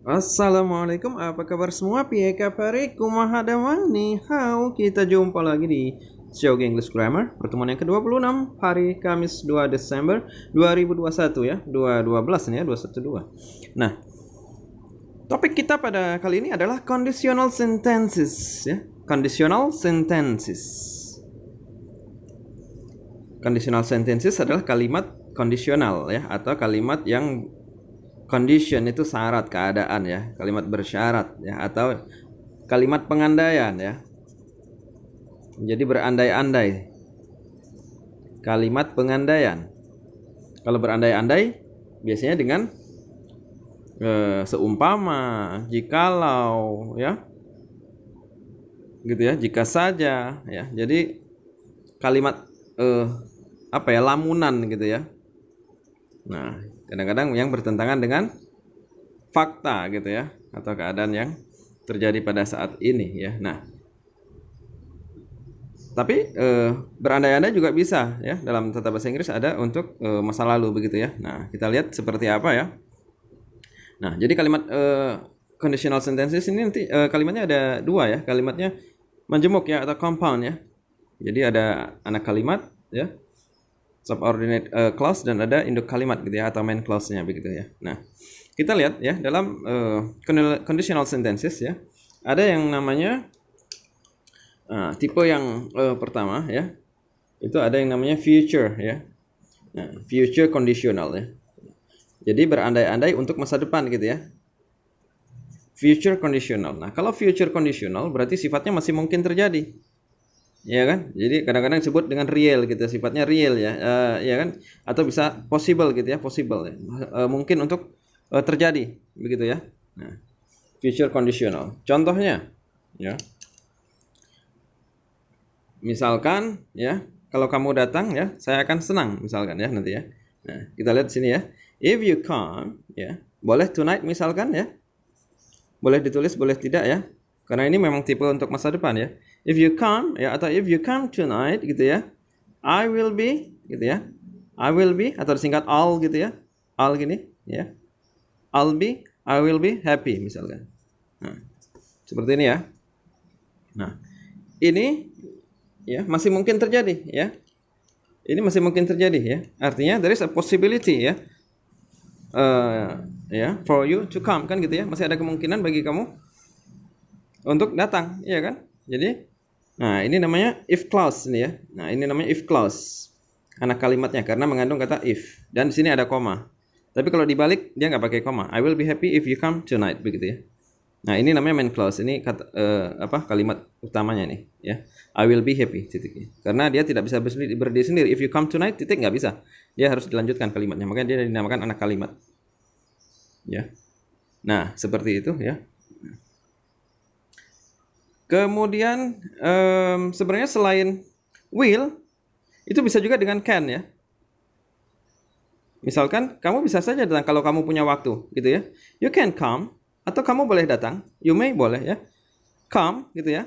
Assalamualaikum, apa kabar semua? Piye kabare? Kumaha damani? How? Kita jumpa lagi di Show English Grammar, pertemuan yang ke-26 hari Kamis 2 Desember 2021 ya. 212 nih ya, 212. Nah, topik kita pada kali ini adalah conditional sentences ya. Conditional sentences. Conditional sentences adalah kalimat kondisional ya, atau kalimat yang condition itu syarat, keadaan ya, kalimat bersyarat ya, atau kalimat pengandaian ya. Jadi berandai-andai. Kalimat pengandaian. Kalau berandai-andai biasanya dengan seumpama, jikalau ya. Gitu ya, jika saja ya. Jadi kalimat lamunan gitu ya. Nah, kadang-kadang yang bertentangan dengan fakta gitu ya, atau keadaan yang terjadi pada saat ini ya. Nah, tapi berandai-andai juga bisa ya, dalam tata bahasa Inggris ada untuk masa lalu begitu ya. Nah, kita lihat seperti apa ya. Nah, jadi kalimat conditional sentences ini nanti kalimatnya ada dua ya, kalimatnya menjemuk ya, atau compound ya. Jadi ada anak kalimat ya, subordinate clause, dan ada induk kalimat gitu ya, atau main clause-nya begitu ya. Nah, kita lihat ya, dalam conditional sentences ya, ada yang namanya tipe yang pertama ya, itu ada yang namanya future ya. Nah, future conditional ya. Jadi berandai-andai untuk masa depan gitu ya. Future conditional. Nah, kalau future conditional berarti sifatnya masih mungkin terjadi. Ya kan, jadi kadang-kadang disebut dengan real gitu, sifatnya real ya, ya kan, atau bisa possible gitu ya, possible ya, mungkin untuk terjadi begitu ya. Nah, future conditional. Contohnya ya, misalkan ya, kalau kamu datang ya, saya akan senang misalkan ya nanti ya. Nah, kita lihat sini ya, if you come ya, boleh tonight misalkan ya, boleh ditulis boleh tidak ya, karena ini memang tipe untuk masa depan ya. If you come ya, atau if you come tonight gitu ya, I will be gitu ya. I will be, atau disingkat I'll gitu ya. I'll gini ya. I will be happy misalkan. Nah, seperti ini ya. Nah, ini ya masih mungkin terjadi ya. Ini masih mungkin terjadi ya. Artinya there is a possibility ya. Ya, for you to come kan gitu ya. Masih ada kemungkinan bagi kamu untuk datang, iya kan? Jadi nah, ini namanya if clause ini ya. Nah, ini namanya if clause. Anak kalimatnya karena mengandung kata if, dan di sini ada koma. Tapi kalau dibalik dia nggak pakai koma. I will be happy if you come tonight begitu ya. Nah, ini namanya main clause. Ini kata kalimat utamanya nih ya. I will be happy titiknya. Karena dia tidak bisa berdiri sendiri. If you come tonight titik nggak bisa. Dia harus dilanjutkan kalimatnya. Makanya dia dinamakan anak kalimat. Ya. Nah, seperti itu ya. Kemudian sebenarnya selain will itu bisa juga dengan can ya. Misalkan kamu bisa saja datang kalau kamu punya waktu gitu ya. You can come, atau kamu boleh datang. You may, boleh ya. Come gitu ya.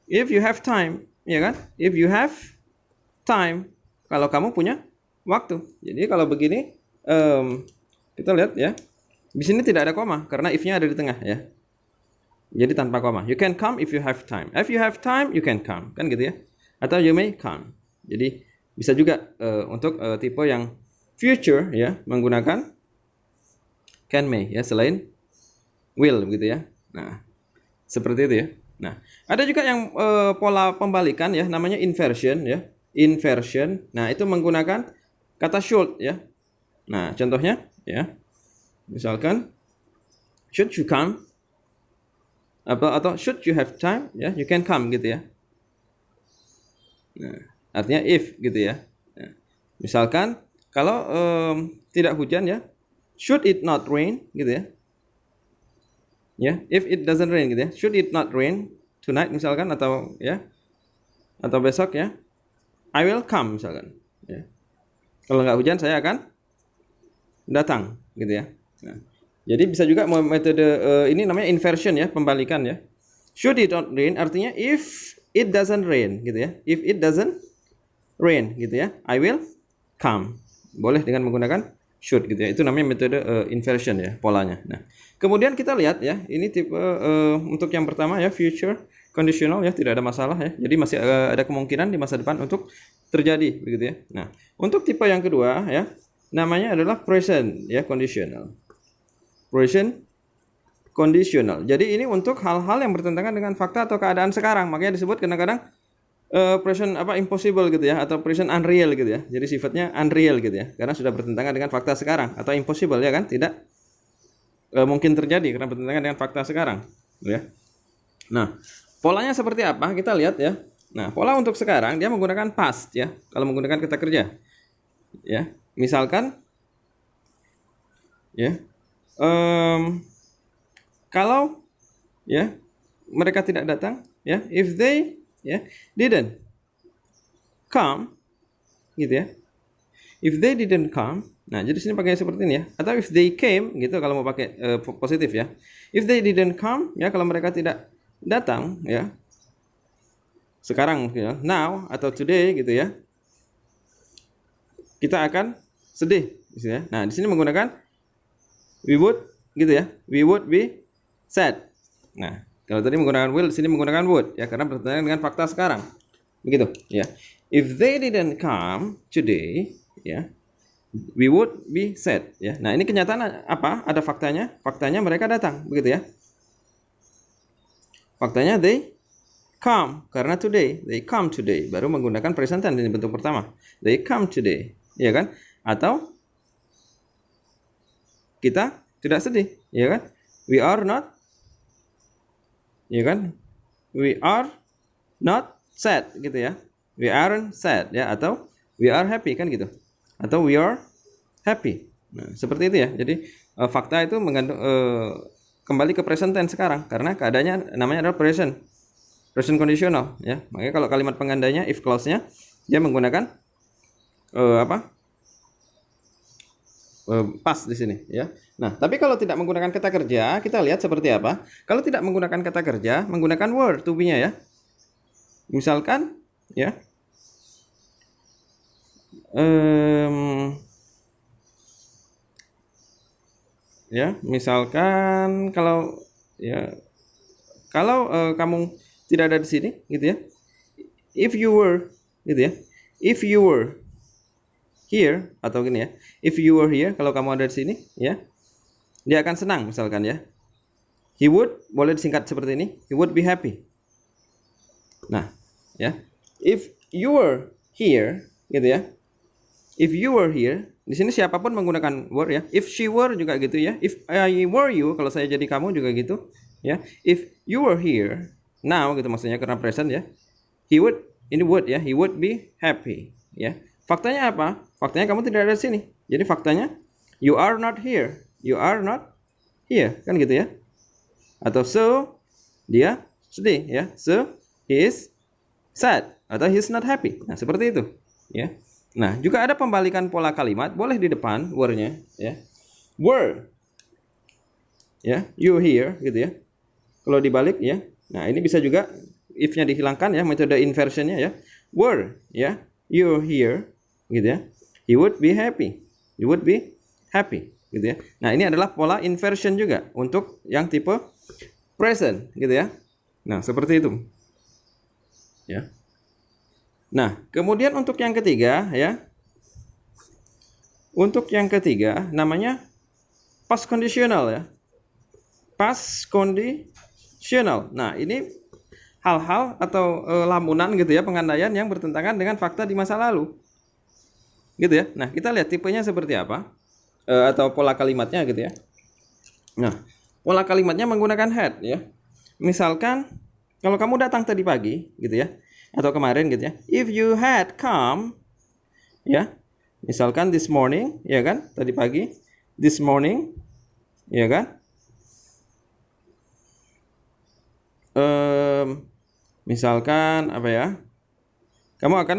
If you have time, ya kan? If you have time, kalau kamu punya waktu. Jadi kalau begini kita lihat ya. Di sini tidak ada koma karena if-nya ada di tengah ya. Jadi tanpa koma. You can come if you have time. If you have time, you can come. Kan gitu ya. Atau you may come. Jadi bisa juga untuk tipe yang future ya, menggunakan can, may ya, selain will gitu ya. Nah, seperti itu ya. Nah, ada juga yang pola pembalikan ya, namanya inversion ya. Inversion. Nah, itu menggunakan kata should ya. Nah, contohnya ya. Misalkan should you come, atau should you have time ya, you can come gitu ya. Nah, artinya if gitu ya. Nah, misalkan kalau tidak hujan ya, should it not rain gitu ya. Ya, if it doesn't rain gitu ya. Should it not rain tonight misalkan, atau ya, atau besok ya, I will come misalkan ya. Kalau nggak hujan saya akan datang gitu ya. Nah, jadi bisa juga metode ini namanya inversion ya, pembalikan ya. Should it not rain artinya if it doesn't rain gitu ya. If it doesn't rain gitu ya, I will come. Boleh dengan menggunakan should gitu ya. Itu namanya metode inversion ya, polanya. Nah, Kemudian kita lihat ya, ini tipe untuk yang pertama ya, future conditional ya, tidak ada masalah ya. Jadi masih ada kemungkinan di masa depan untuk terjadi begitu ya. Nah, untuk tipe yang kedua ya, namanya adalah present ya, conditional. Present conditional. Jadi ini untuk hal-hal yang bertentangan dengan fakta atau keadaan sekarang. Makanya disebut kadang-kadang present impossible gitu ya, atau present unreal gitu ya. Jadi sifatnya unreal gitu ya, karena sudah bertentangan dengan fakta sekarang, atau impossible ya kan, tidak mungkin terjadi karena bertentangan dengan fakta sekarang ya. Nah, polanya seperti apa kita lihat ya. Nah, pola untuk sekarang dia menggunakan past ya, kalau menggunakan kata kerja ya. Misalkan ya, kalau ya mereka tidak datang ya, if they ya didn't come gitu ya, if they didn't come. Nah, jadi sini pakai seperti ini ya, atau if they came gitu kalau mau pakai positif ya. If they didn't come ya, kalau mereka tidak datang ya, sekarang ya, now atau today gitu ya, kita akan sedih gitu ya. Nah, di sini menggunakan we would gitu ya, we would be sad. Nah, kalau tadi menggunakan will, di sini menggunakan would ya, karena bertentangan dengan fakta sekarang begitu ya. If they didn't come today ya, we would be sad ya. Nah, ini kenyataan apa? Ada faktanya. Faktanya mereka datang begitu ya. Faktanya they come karena today, they come today. Baru menggunakan present tense ini bentuk pertama. They come today, ya kan? Atau kita tidak sedih, ya kan? We are not, ya kan? We are not sad gitu ya. We aren't sad ya, atau we are happy kan gitu. Atau we are happy. Nah, seperti itu ya. Jadi fakta itu mengandung kembali ke present tense sekarang, karena keadaannya namanya adalah present conditional ya. Makanya kalau kalimat pengandainya if clause-nya dia menggunakan past di sini ya. Nah, tapi kalau tidak menggunakan kata kerja, kita lihat seperti apa. Kalau tidak menggunakan kata kerja, menggunakan word to be-nya ya. Misalkan ya, ya misalkan kalau kamu tidak ada di sini gitu ya, if you were gitu ya, if you were here, atau gini ya, if you were here, kalau kamu ada di sini ya, dia akan senang misalkan ya. He would, boleh disingkat seperti ini, he would be happy. Nah ya, if you were here gitu ya, if you were here, di sini siapapun menggunakan were ya. If she were juga gitu ya. If I were you, kalau saya jadi kamu juga gitu ya. If you were here now gitu maksudnya, karena present ya. He would, ini would ya. He would be happy ya. Faktanya apa? Faktanya kamu tidak ada di sini. Jadi faktanya you are not here. You are not here kan gitu ya. Atau so dia sedih ya. So he is sad atau he is not happy. Nah, seperti itu ya. Nah, juga ada pembalikan pola kalimat, boleh di depan were-nya ya. Were ya, you here gitu ya. Kalau dibalik ya. Nah, ini bisa juga if-nya dihilangkan ya, metode inversionnya ya. Were ya, you here gitu ya. He would be happy. You would be happy gitu ya. Nah, ini adalah pola inversion juga untuk yang tipe present gitu ya. Nah, seperti itu. Ya. Nah, kemudian untuk yang ketiga ya. Untuk yang ketiga namanya past conditional ya. Past conditional. Nah, ini hal-hal atau lamunan gitu ya, pengandaian yang bertentangan dengan fakta di masa lalu. Gitu ya. Nah, kita lihat tipenya seperti apa atau pola kalimatnya gitu ya. Nah, pola kalimatnya menggunakan had ya. Misalkan kalau kamu datang tadi pagi gitu ya, atau kemarin gitu ya. If you had come ya. Misalkan this morning ya kan, tadi pagi, this morning ya kan. Misalkan apa ya? Kamu akan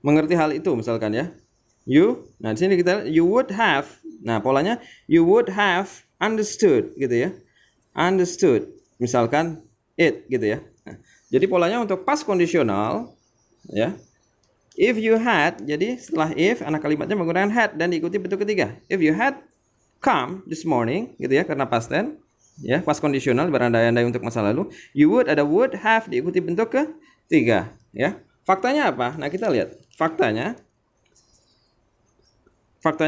mengerti hal itu misalkan ya. You, nah di sini kita you would have. Nah, polanya you would have understood gitu ya. Understood misalkan it gitu ya. Nah, jadi polanya untuk past kondisional ya. If you had, jadi setelah if anak kalimatnya menggunakan had dan diikuti bentuk ketiga. If you had come this morning gitu ya, karena past tense ya, past conditional berandai-andai untuk masa lalu. You would, ada would, have diikuti bentuk ketiga ya. Faktanya apa? Nah, kita lihat. Faktanya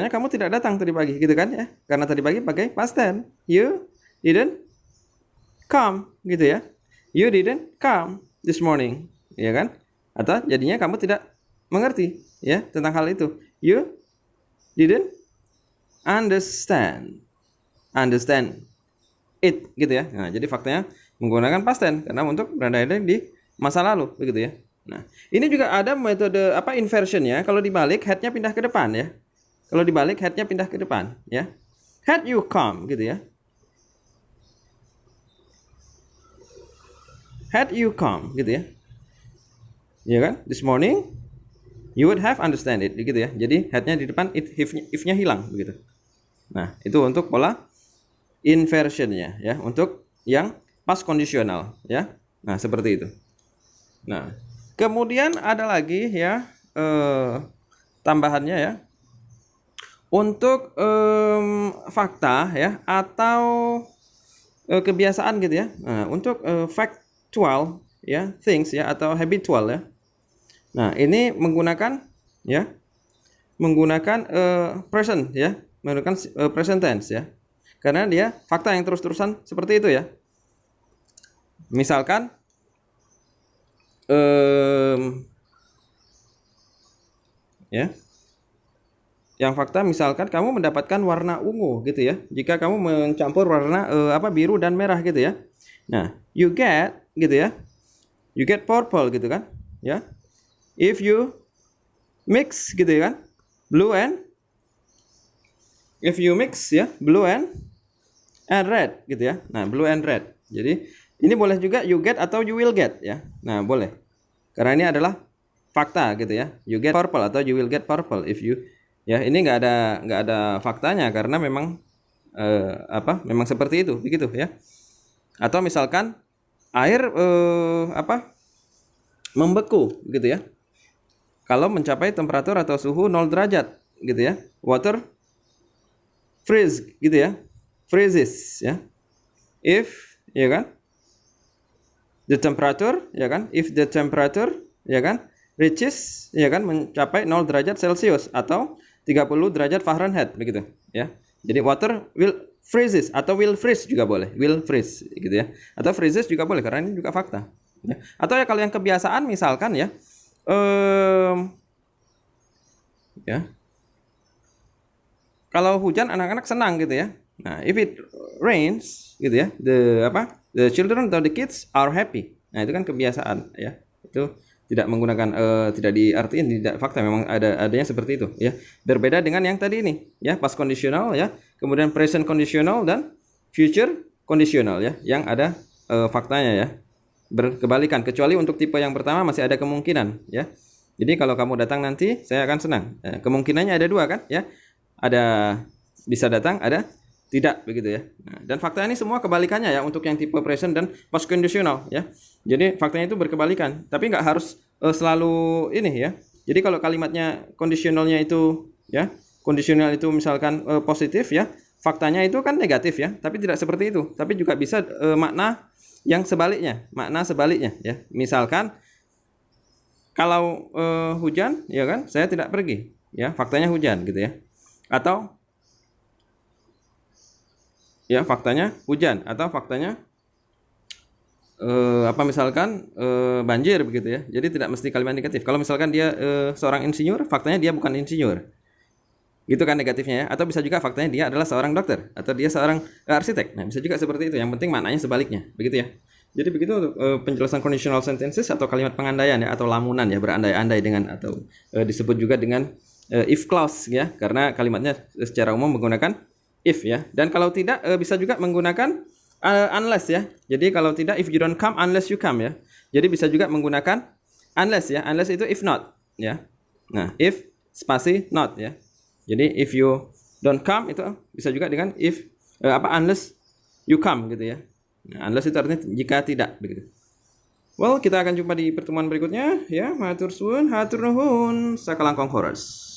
kamu tidak datang tadi pagi gitu kan ya. Karena tadi pagi pakai past tense. You didn't come gitu ya. You didn't come this morning, ya kan? Atau jadinya kamu tidak mengerti ya tentang hal itu. You didn't understand it gitu ya. Nah, jadi faktanya menggunakan past tense karena untuk berandai-andai di masa lalu begitu ya. Nah, ini juga ada metode inversion ya. Kalau dibalik headnya pindah ke depan ya. Kalau dibalik headnya pindah ke depan ya. Had you come gitu ya. Had you come gitu ya. Ya kan? This morning you would have understand it gitu ya. Jadi headnya di depan, if-nya hilang begitu. Nah, itu untuk pola inversionnya ya, untuk yang past conditional ya. Nah, seperti itu. Nah, kemudian ada lagi ya tambahannya ya. Untuk fakta ya atau kebiasaan gitu ya. Nah, untuk factual ya, things ya atau habitual ya. Nah, ini menggunakan present ya, menggunakan present tense ya. Karena dia fakta yang terus-terusan seperti itu ya. Misalkan ya. Yang fakta misalkan kamu mendapatkan warna ungu gitu ya. Jika kamu mencampur warna biru dan merah gitu ya. Nah, you get gitu ya. You get purple gitu kan, ya. If you mix gitu ya kan, blue and red gitu ya. Nah, blue and red. Jadi ini boleh juga you get atau you will get ya. Nah, boleh. Karena ini adalah fakta gitu ya. You get purple atau you will get purple if you ya, ini nggak ada faktanya karena memang memang seperti itu begitu ya. Atau misalkan air membeku gitu ya. Kalau mencapai temperatur atau suhu 0 derajat gitu ya. Water freeze gitu ya. Freezes ya. If ya kan, the temperature ya kan, if the temperature ya kan reaches ya kan mencapai 0 derajat Celcius atau 30 derajat Fahrenheit begitu ya. Jadi water will freezes atau will freeze juga boleh, will freeze gitu ya. Atau freezes juga boleh karena ini juga fakta ya. Atau ya kalau yang kebiasaan misalkan ya ya. Kalau hujan anak-anak senang gitu ya. Nah, if it rains gitu ya, the children atau the kids are happy. Nah, itu kan kebiasaan ya. Itu tidak menggunakan tidak diartiin, tidak fakta, memang adanya seperti itu ya. Berbeda dengan yang tadi ini ya, past conditional ya, kemudian present conditional dan future conditional ya, yang ada faktanya ya. Berkebalikan, kecuali untuk tipe yang pertama masih ada kemungkinan ya. Jadi kalau kamu datang nanti saya akan senang. Kemungkinannya ada dua kan ya. Ada bisa datang, ada tidak begitu ya. Nah, dan fakta ini semua kebalikannya ya untuk yang tipe present dan past conditional ya. Jadi faktanya itu berkebalikan, tapi nggak harus selalu ini ya. Jadi kalau kalimatnya kondisionalnya itu ya, kondisional itu misalkan positif ya, faktanya itu kan negatif ya, tapi tidak seperti itu. Tapi juga bisa makna yang sebaliknya, makna sebaliknya ya. Misalkan kalau hujan ya kan, saya tidak pergi ya, faktanya hujan gitu ya. Atau ya faktanya hujan, atau faktanya misalkan banjir begitu ya. Jadi tidak mesti kalimat negatif. Kalau misalkan dia seorang insinyur, faktanya dia bukan insinyur. Gitu kan negatifnya ya. Atau bisa juga faktanya dia adalah seorang dokter atau dia seorang arsitek. Nah, bisa juga seperti itu. Yang penting maknanya sebaliknya, begitu ya. Jadi begitu untuk penjelasan conditional sentences atau kalimat pengandaian ya, atau lamunan ya, berandai-andai dengan, atau disebut juga dengan if clause ya, karena kalimatnya secara umum menggunakan if ya. Dan kalau tidak bisa juga menggunakan unless ya. Jadi kalau tidak, if you don't come unless you come ya. Jadi bisa juga menggunakan unless ya. Unless itu if not ya. Nah, if spasi not ya. Jadi if you don't come itu bisa juga dengan if unless you come gitu ya. Nah, unless itu artinya jika tidak begitu. Well, kita akan jumpa di pertemuan berikutnya ya. Matur suwun, hatur nuhun, sakalangkong horas.